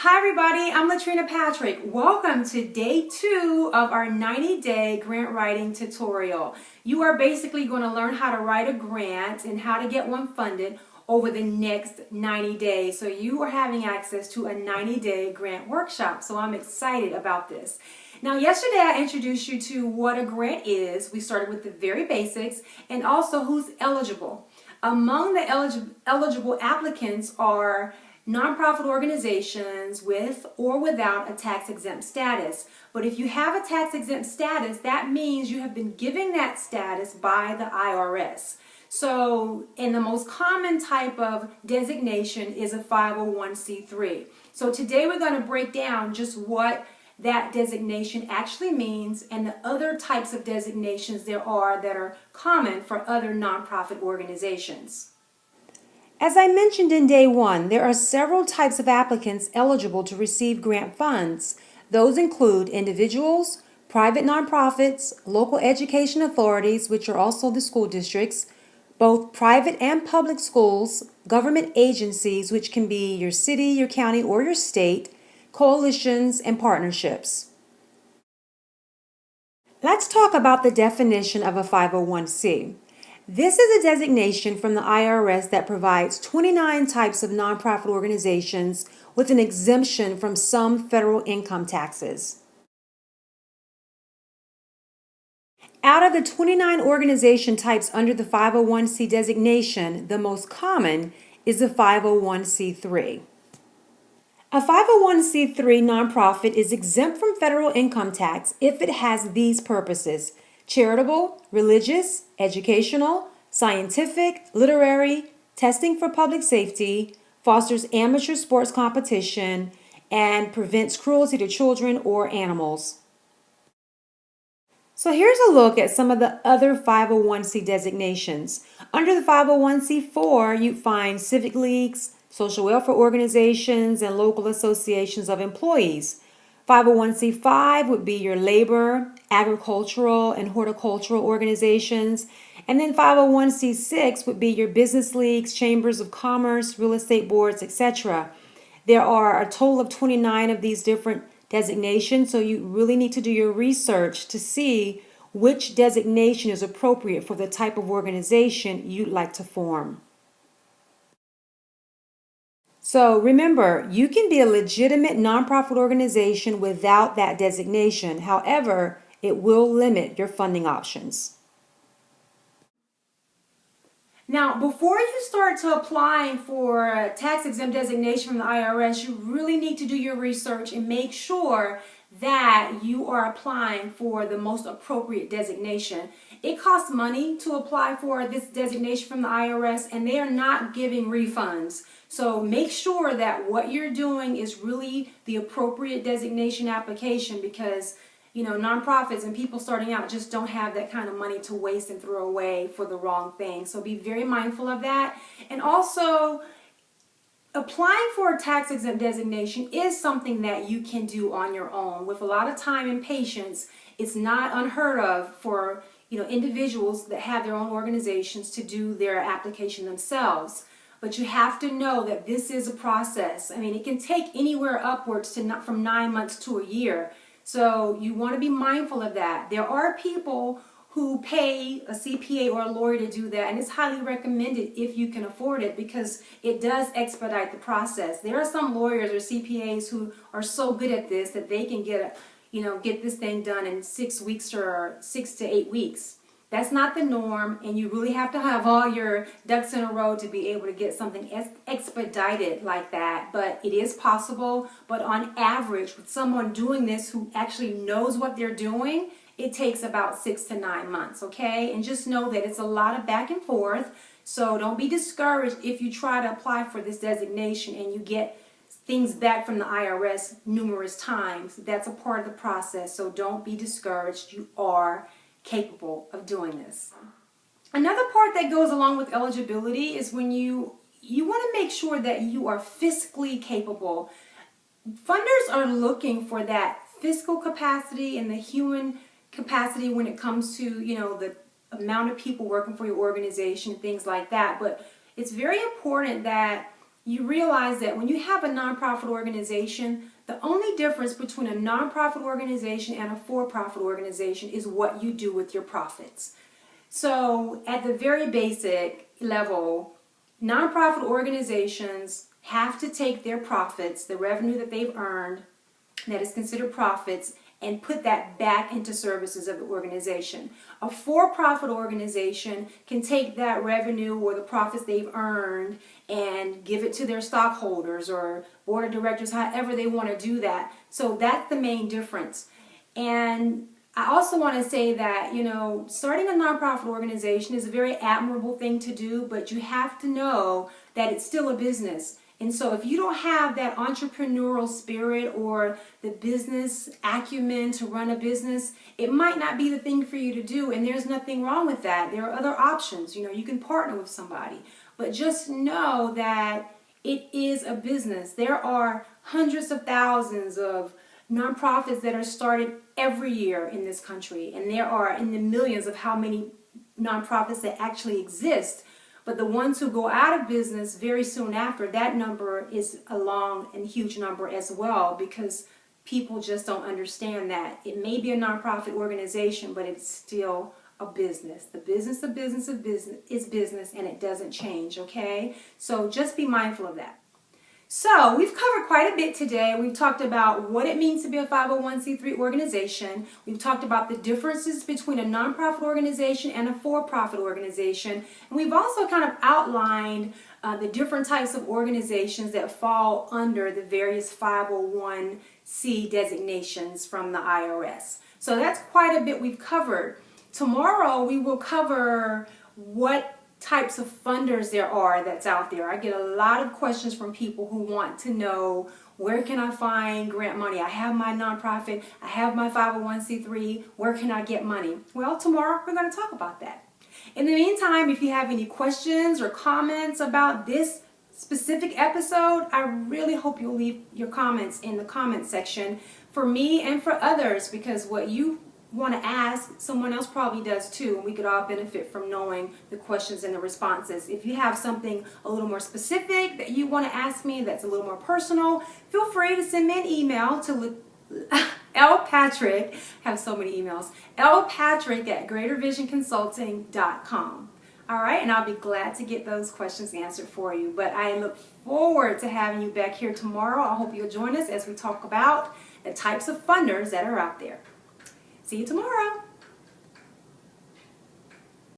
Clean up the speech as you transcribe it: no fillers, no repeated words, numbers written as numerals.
Hi everybody, I'm Latrina Patrick. Welcome to day 2 of our 90-day grant writing tutorial. You are basically going to learn how to write a grant and how to get one funded over the next 90 days. So you are having access to a 90-day grant workshop. So I'm excited about this. Now yesterday I introduced you to what a grant is. We started with the very basics and also who's eligible. Among the eligible applicants are nonprofit organizations with or without a tax-exempt status. But if you have a tax-exempt status, that means you have been given that status by the IRS. So, and the most common type of designation is a 501c3. So today we're going to break down just what that designation actually means and the other types of designations there are that are common for other nonprofit organizations. As I mentioned in day 1, there are several types of applicants eligible to receive grant funds. Those include individuals, private nonprofits, local education authorities, which are also the school districts, both private and public schools, government agencies, which can be your city, your county, or your state, coalitions, and partnerships. Let's talk about the definition of a 501c. This is a designation from the IRS that provides 29 types of nonprofit organizations with an exemption from some federal income taxes. Out of the 29 organization types under the 501c designation, the most common is the 501c3. A 501c3 nonprofit is exempt from federal income tax if it has these purposes: charitable, religious, educational, scientific, literary, testing for public safety, fosters amateur sports competition, and prevents cruelty to children or animals. So here's a look at some of the other 501c designations. Under the 501c4, you find civic leagues, social welfare organizations, and local associations of employees. 501c5 would be your labor, agricultural, and horticultural organizations. And then 501c6 would be your business leagues, chambers of commerce, real estate boards, etc. There are a total of 29 of these different designations, so you really need to do your research to see which designation is appropriate for the type of organization you'd like to form. So remember, you can be a legitimate nonprofit organization without that designation. However, it will limit your funding options. Now, before you start to applying for a tax-exempt designation from the IRS, you really need to do your research and make sure that you are applying for the most appropriate designation. It costs money to apply for this designation from the IRS, and they are not giving refunds. So make sure that what you're doing is really the appropriate designation application, because nonprofits and people starting out just don't have that kind of money to waste and throw away for the wrong thing. So be very mindful of that. And also, applying for a tax-exempt designation is something that you can do on your own. With a lot of time and patience, it's not unheard of for individuals that have their own organizations to do their application themselves. But you have to know that this is a process. I mean, it can take anywhere upwards to from 9 months to a year. So you want to be mindful of that. There are people who pay a CPA or a lawyer to do that, and it's highly recommended if you can afford it, because it does expedite the process. There are some lawyers or CPAs who are so good at this that they can get this thing done in 6 weeks or 6 to 8 weeks. That's not the norm, and you really have to have all your ducks in a row to be able to get something expedited like that. But it is possible. But on average, with someone doing this who actually knows what they're doing, it takes about 6 to 9 months, okay? And just know that it's a lot of back and forth. So don't be discouraged if you try to apply for this designation and you get things back from the IRS numerous times. That's a part of the process. So don't be discouraged. You are capable of doing this. Another part that goes along with eligibility is when you want to make sure that you are fiscally capable. Funders are looking for that fiscal capacity and the human capacity when it comes to the amount of people working for your organization, things like that. But it's very important that you realize that when you have a nonprofit organization, the only difference between a nonprofit organization and a for-profit organization is what you do with your profits. So at the very basic level, nonprofit organizations have to take their profits, the revenue that they've earned, that is considered profits, and put that back into services of the organization. A for-profit organization can take that revenue or the profits they've earned and give it to their stockholders or board of directors, however they want to do that. So that's the main difference. And I also want to say that, starting a nonprofit organization is a very admirable thing to do, but you have to know that it's still a business. And so if you don't have that entrepreneurial spirit or the business acumen to run a business, it might not be the thing for you to do. And there's nothing wrong with that. There are other options. You can partner with somebody. But just know that it is a business. There are hundreds of thousands of nonprofits that are started every year in this country. And there are in the millions of how many nonprofits that actually exist. But the ones who go out of business very soon after, that number is a long and huge number as well, because people just don't understand that. It may be a nonprofit organization, but it's still a business. The business of business is business, and it doesn't change, okay? So just be mindful of that. So we've covered quite a bit today. We've talked about what it means to be a 501c3 organization. We've talked about the differences between a nonprofit organization and a for-profit organization. And we've also kind of outlined the different types of organizations that fall under the various 501c designations from the IRS. So that's quite a bit we've covered. Tomorrow we will cover what types of funders there are that's out there. I get a lot of questions from people who want to know, where can I find grant money? I have my nonprofit, I have my 501c3, where can I get money? Well, tomorrow we're going to talk about that. In the meantime, if you have any questions or comments about this specific episode, I really hope you'll leave your comments in the comment section for me and for others, because what you want to ask, someone else probably does too, and we could all benefit from knowing the questions and the responses. If you have something a little more specific that you want to ask me that's a little more personal, feel free to send me an email to lpatrick, I have so many emails, lpatrick@greatervisionconsulting.com. All right, and I'll be glad to get those questions answered for you. But I look forward to having you back here tomorrow. I hope you'll join us as we talk about the types of funders that are out there. See you tomorrow.